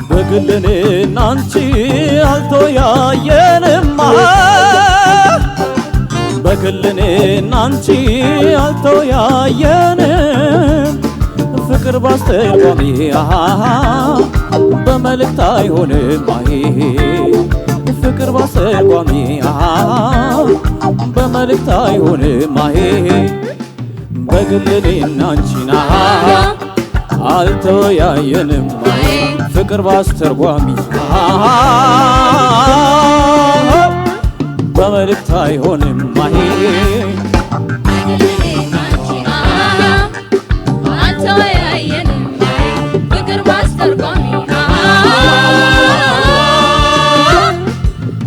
በግልኔ ናንቺ አልተያየንማ በግልኔ ናንቺ አልተያየንም ፍቅር ባስተርጓሚ በመልእክት አይሆንም ፍቅር ባስተርጓሚ በመልእክት አይሆንም በግልኔ ናንቺና አልተያየንም ፍቅር ባስተርጓሚ በመልእክት አይሆንም አልተያየንም ፍቅር ባስተርጓሚ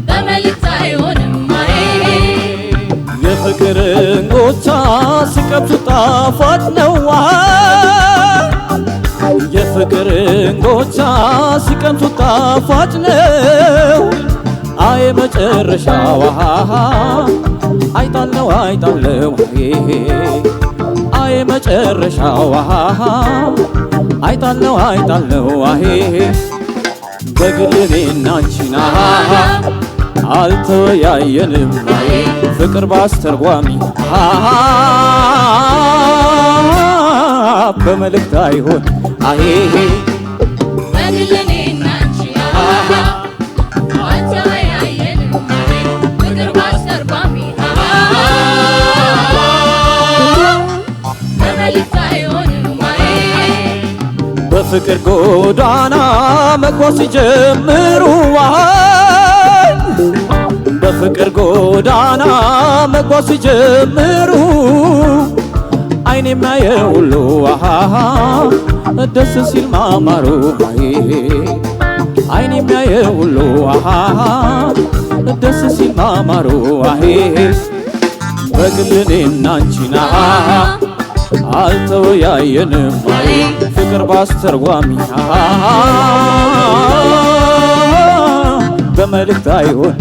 በመልእክት አይሆንም የፍቅርን ጎቻ ሲቀምሱ ጣፋጭ ነው የፍቅርን ጎቻ ሲቀምሱ ጣፋጭ ነው አይ መጨረሻው አይጣለው አይ መጨረሻው አይጣለው በግልኔና አንቺና አልተያየንም ፍቅር ባስተርጓሚ በመልእክት አይሆን በግልኔና አንቺና አልተያየንም ፍቅር ባስተርጓሚ በመልእክት አይሆንም በፍቅር ጎዳና መጓዝ ሲጀምሩ በፍቅር ጎዳና መጓዝ ሲጀምሩ አይኔ የሚያየው ሁሉ ደስ ሲል ማማሩ አይኔ የሚያየው ሁሉ ደስ ሲል ማማሩ በግልኔና አንቺና አልተያየንም ፍቅር ባስተርጓሚ በመልእክት አይሆን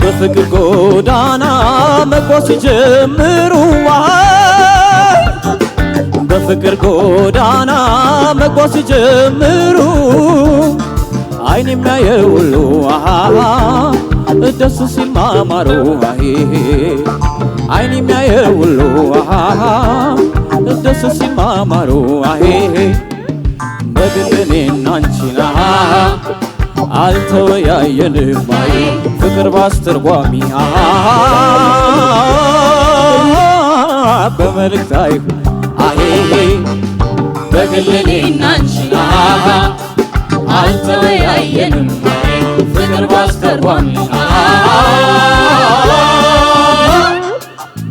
በፍቅር ጎዳና መጓዝ ሲጀምሩ በፍቅር ጎዳና መጓዝ ሲጀምሩ አይኔ የሚያየው ሁሉ ደስ ሲል ማማሩ አይኔ የሚያየው ሁሉ ደስ ሲል ማማሩ በግልኔና አንቺና አልተያየንም ፍቅር ባስተርጓሚ በመልእክት አይሆን በግልኔና አንቺና አልተያየንም ፍቅር ባስተርጓሚ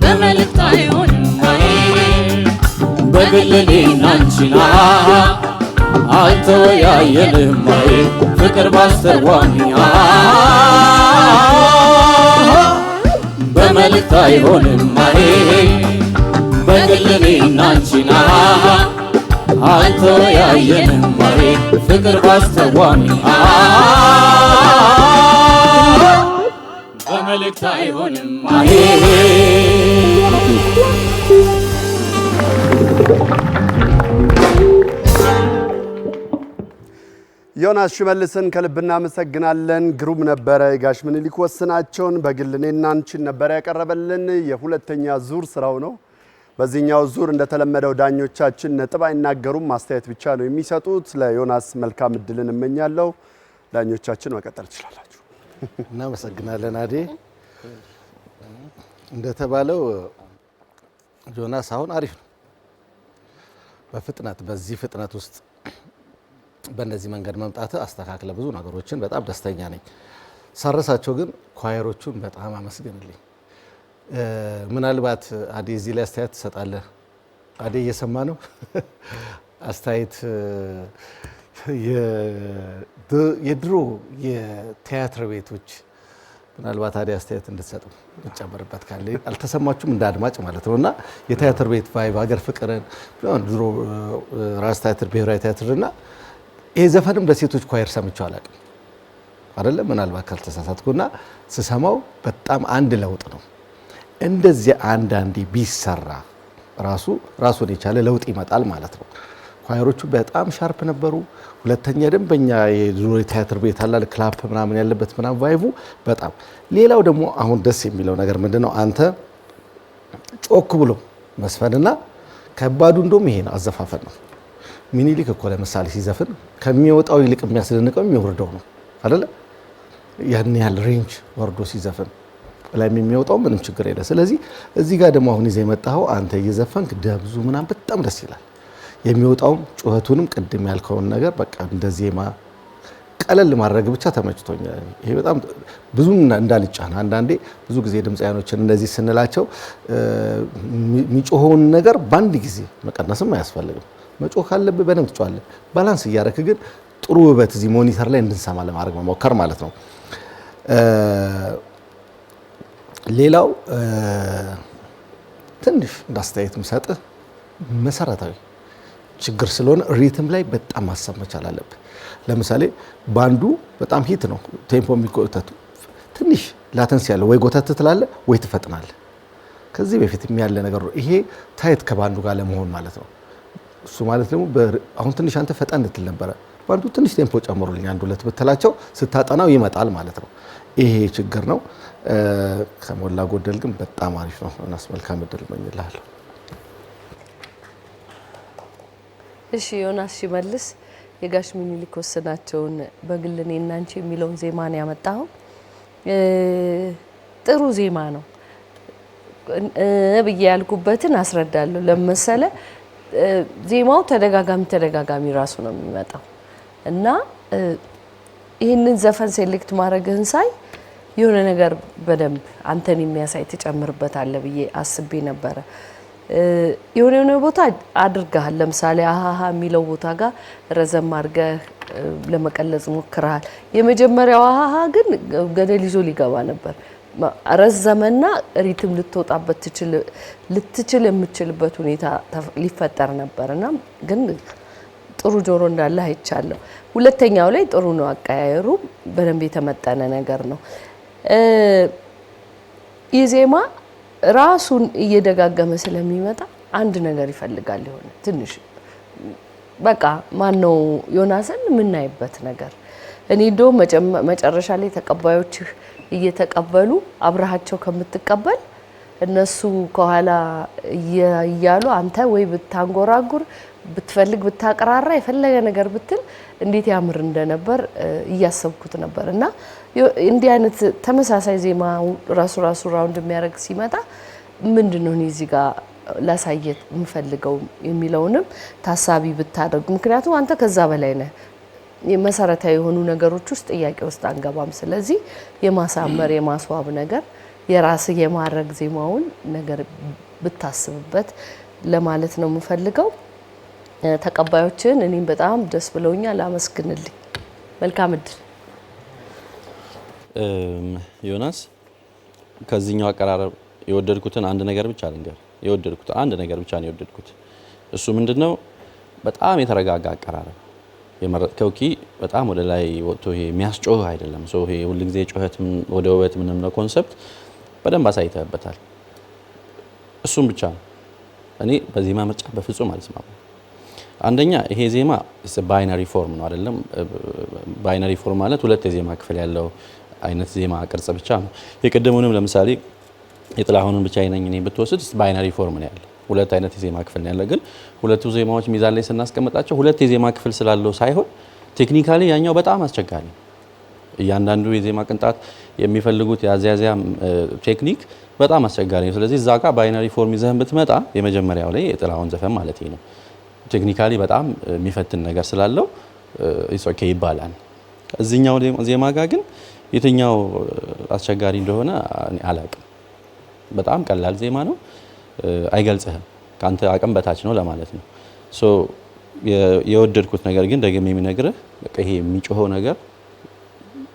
በመልእክት አይሆንም በግልኔና አንቺና አልተያየንም ፍቅር ባስተርጓሚ በመልእክት አይሆንም በግልኔና አንቺና አልተያየንም ፍቅር ባስተርጓሚ በመልእክት አይሆንም ዮናስ ሽመልስን ከልብ እናመሰግናለን። ግሩም ነበረ። ጋሽ ምኒልክ ወስናቸውን በግልኔና አንቺን ነበር ያቀረበልን። የሁለተኛ ዙር ስራው ነው። በዚህኛው ዙር እንደተለመደው ዳኞቻችን ነጥብ አይናገሩም፣ ማስተያየት ብቻ ነው የሚሰጡት። ለዮናስ መልካም እድልን እመኛለሁ። ዳኞቻችን መቀጠል ትችላላችሁ። እናመሰግናለን አዴ። እንደተባለው ዮናስ አሁን አሪፍ ነው። በፍጥነት በዚህ ፍጥነት ውስጥ በእነዚህ መንገድ መምጣት አስተካክለ ብዙ ነገሮችን በጣም ደስተኛ ነኝ። ሳረሳቸው ግን ኳየሮቹን በጣም አመስግንልኝ። ምናልባት አዴ እዚህ ላይ አስተያየት ትሰጣለህ? አዴ እየሰማ ነው አስተያየት የድሮ የቲያትር ቤቶች ምናልባት አዴ አስተያየት እንድትሰጡ እንጨምርበት ካለ አልተሰማችሁም እንደ አድማጭ ማለት ነውና የቲያትር ቤት ቫይብ ሀገር ፍቅርን ድሮ ራስ ቲያትር ብሔራዊ ቲያትርና ይሄ ዘፈንም ለሴቶች ኳየር ሰምቼው አላውቅም አይደለም ምናልባት ካልተሳሳትኩና ስሰማው በጣም አንድ ለውጥ ነው። እንደዚህ አንዳንዴ ቢሰራ ራሱን የቻለ ለውጥ ይመጣል ማለት ነው። ኳየሮቹ በጣም ሻርፕ ነበሩ። ሁለተኛ ደንበኛ የድሮ ቲያትር ቤት አላል ክላፕ ምናምን ያለበት ምናምን ቫይቡ በጣም ሌላው ደግሞ አሁን ደስ የሚለው ነገር ምንድነው አንተ ጮክ ብሎ መስፈንና ከባዱ እንደውም ይሄ ነው አዘፋፈን ነው። ሚኒሊክ እኮ ለምሳሌ ሲዘፍን ከሚወጣው ይልቅ የሚያስደንቀው የሚወርደው ነው አይደለ? ያን ያህል ሬንጅ ወርዶ ሲዘፍን ላይ የሚወጣው ምንም ችግር የለ። ስለዚህ እዚህ ጋር ደግሞ አሁን ይዘህ የመጣኸው አንተ እየዘፈንክ ደብዙ ምናምን በጣም ደስ ይላል። የሚወጣውም ጩኸቱንም ቅድም ያልከውን ነገር በቃ እንደዚህማ ቀለል ማድረግ ብቻ ተመችቶኛል። ይሄ በጣም ብዙም እንዳልጫና አንዳንዴ ብዙ ጊዜ ድምፃያኖችን እንደዚህ ስንላቸው የሚጮኸውን ነገር በአንድ ጊዜ መቀነስም አያስፈልግም። መጮህ ካለብህ በደንብ ትጮኻለህ። ባላንስ እያደረክ ግን ጥሩ ውበት እዚህ ሞኒተር ላይ እንድንሰማ ለማድረግ መሞከር ማለት ነው። ሌላው ትንሽ እንዳስተያየት ምሰጥህ መሰረታዊ ችግር ስለሆነ ሪትም ላይ በጣም ማሰብ መቻል አለብህ። ለምሳሌ ባንዱ በጣም ሂት ነው ቴምፖ የሚጎተቱ ትንሽ ላተንስ ያለው ወይ ጎተት ትላለህ ወይ ትፈጥናለህ። ከዚህ በፊት ያለ ነገር ነው ይሄ ታይት ከባንዱ ጋር ለመሆን ማለት ነው። እሱ ማለት ደግሞ አሁን ትንሽ አንተ ፈጣን እንድትል ነበረ ባንዱ ትንሽ ቴምፖ ጨምሩልኝ አንድ ሁለት ብትላቸው ስታጠናው ይመጣል ማለት ነው። ይሄ ችግር ነው። ከሞላ ጎደል ግን በጣም አሪፍ ነው። እናስ መልካም እድል እመኝልሃለሁ። እሺ ዮናስ ሽመልስ የጋሽ ሚኒሊክ ወስናቸውን በግል እኔና አንቺ የሚለውን ዜማ ነው ያመጣው። ጥሩ ዜማ ነው ብዬ ያልኩበትን አስረዳለሁ። ለምሳሌ ዜማው ተደጋጋሚ ራሱ ነው የሚመጣው እና ይህንን ዘፈን ሴሌክት ማድረግህን ሳይ የሆነ ነገር በደንብ አንተን የሚያሳይ ተጨምርበታለህ ብዬ አስቤ ነበረ። የሆነ ቦታ አድርገሃል። ለምሳሌ አሃሃ የሚለው ቦታ ጋር ረዘም አድርገህ ለመቀለጽ ሞክረሃል። የመጀመሪያው አሃሃ ግን ገደል ይዞ ሊገባ ነበር። ረዘመና ሪትም ልትወጣበት ልትችል የምትችልበት ሁኔታ ሊፈጠር ነበርና ግን ጥሩ ጆሮ እንዳለ አይቻለሁ። ሁለተኛው ላይ ጥሩ ነው አቀያየሩ በደንብ የተመጠነ ነገር ነው። ይህ ዜማ ራሱን እየደጋገመ ስለሚመጣ አንድ ነገር ይፈልጋል ይሆነ ትንሽ በቃ ማነው ዮናስን የምናይበት ነገር እኔ እንደው መጨረሻ ላይ ተቀባዮችህ እየተቀበሉ አብረሃቸው ከምትቀበል እነሱ ከኋላ እያሉ አንተ ወይ ብታንጎራጉር ብትፈልግ ብታቀራራ የፈለገ ነገር ብትል እንዴት ያምር እንደነበር እያሰብኩት ነበርና እንዲህ አይነት ተመሳሳይ ዜማ ራሱ ራውንድ የሚያደርግ ሲመጣ ምንድነው እዚህ ጋር ላሳየት የምፈልገው የሚለውንም ታሳቢ ብታደርጉ ምክንያቱም አንተ ከዛ በላይ ነህ። የመሰረታዊ የሆኑ ነገሮች ውስጥ ጥያቄ ውስጥ አንገባም። ስለዚህ የማሳመር የማስዋብ ነገር የራስ የማድረግ ዜማውን ነገር ብታስብበት ለማለት ነው የምፈልገው። ተቀባዮችን እኔም በጣም ደስ ብለውኛል። አመስግንልኝ። መልካም እድል። ዮናስ ከዚህኛው አቀራረብ የወደድኩትን አንድ ነገር ብቻ ልንገር። አንድ ነገር ብቻ ነው የወደድኩት። እሱ ምንድነው በጣም የተረጋጋ አቀራረብ የመረጥከው ኪ በጣም ወደ ላይ ወጥቶ ይሄ የሚያስጮህ አይደለም። ሶ ይሄ ሁሉ ጊዜ ጩኸትም ወደ ውበት ምንም ነው ኮንሰፕት በደንብ አሳይተህበታል። እሱም ብቻ ነው። እኔ በዜማ ምርጫ በፍጹም አልስማማም። አንደኛ ይሄ ዜማ ባይነሪ ፎርም ነው አይደለም። ባይነሪ ፎርም ማለት ሁለት የዜማ ክፍል ያለው አይነት ዜማ ቅርጽ ብቻ ነው። የቀደሙንም ለምሳሌ የጥላሁንን ብቻ አይነኝ እኔ ብትወስድ ባይነሪ ፎርም ነው ያለው። ሁለት አይነት የዜማ ክፍል ነው ያለው። ግን ሁለቱ ዜማዎች ሚዛን ላይ ስናስቀምጣቸው ሁለት የዜማ ክፍል ስላለው ሳይሆን ቴክኒካሊ ያኛው በጣም አስቸጋሪ እያንዳንዱ የዜማ ቅንጣት የሚፈልጉት የአዝያዝያም ቴክኒክ በጣም አስቸጋሪ ነው። ስለዚህ እዛ ጋር ባይነሪ ፎርም ይዘህን ብትመጣ የመጀመሪያው ላይ የጥላሁን ዘፈን ማለት ነው ቴክኒካሊ በጣም የሚፈትን ነገር ስላለው ኢትስ ኦኬ ይባላል። እዚህኛው ዜማ ጋር ግን የትኛው አስቸጋሪ እንደሆነ አላውቅም። በጣም ቀላል ዜማ ነው፣ አይገልጽህም፣ ካንተ አቅም በታች ነው ለማለት ነው። ሶ የወደድኩት ነገር ግን ደግሜ የሚነግርህ በቃ ይሄ የሚጮኸው ነገር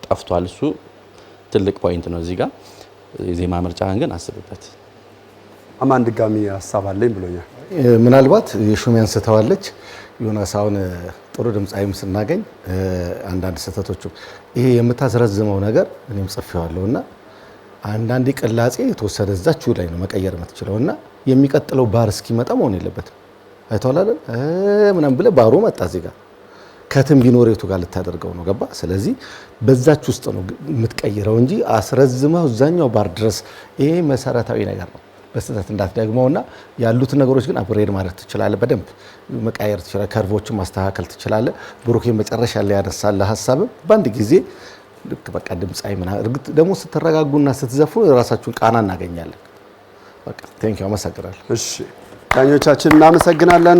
ጠፍቷል። እሱ ትልቅ ፖይንት ነው እዚህ ጋር። የዜማ ምርጫህን ግን አስብበት። አማን ድጋሚ ሀሳብ አለኝ ብሎኛል። ምናልባት የሹሜ አንስተዋለች ዮናስ አሁን ጥሩ ድምጻይም ስናገኝ አንዳንድ ስህተቶቹ ይሄ የምታስረዝመው ነገር እኔም ጽፌዋለሁና አንዳንድ ቅላጼ የተወሰደ እዛችሁ ላይ ነው መቀየር የምትችለውና የሚቀጥለው ባር እስኪመጣ መሆን የለበትም። አይተዋል አይደል ምናምን ብለህ ባሩ መጣ እዚህ ጋር ከትም ቢኖር የቱ ጋር ልታደርገው ነው ገባ። ስለዚህ በዛች ውስጥ ነው የምትቀይረው እንጂ አስረዝመው እዛኛው ባር ድረስ ይሄ መሰረታዊ ነገር ነው። በስተት እንዳትደግመውና ያሉት ነገሮች ግን አፕግሬድ ማድረግ ትችላለህ። በደንብ መቀየር ትችላለህ። ከርቮችን ማስተካከል ትችላለህ። ብሩኬ መጨረሻ ላይ ያነሳለ ሐሳብ በአንድ ጊዜ ልክ በቃ ድምጻይ ምና እርግጥ ደግሞ ስትረጋጉና ስትዘፍኑ የራሳችሁን ቃና እናገኛለን። በቃ ቴንክ ዩ አመሰግናለሁ። እሺ ዳኞቻችን እናመሰግናለን።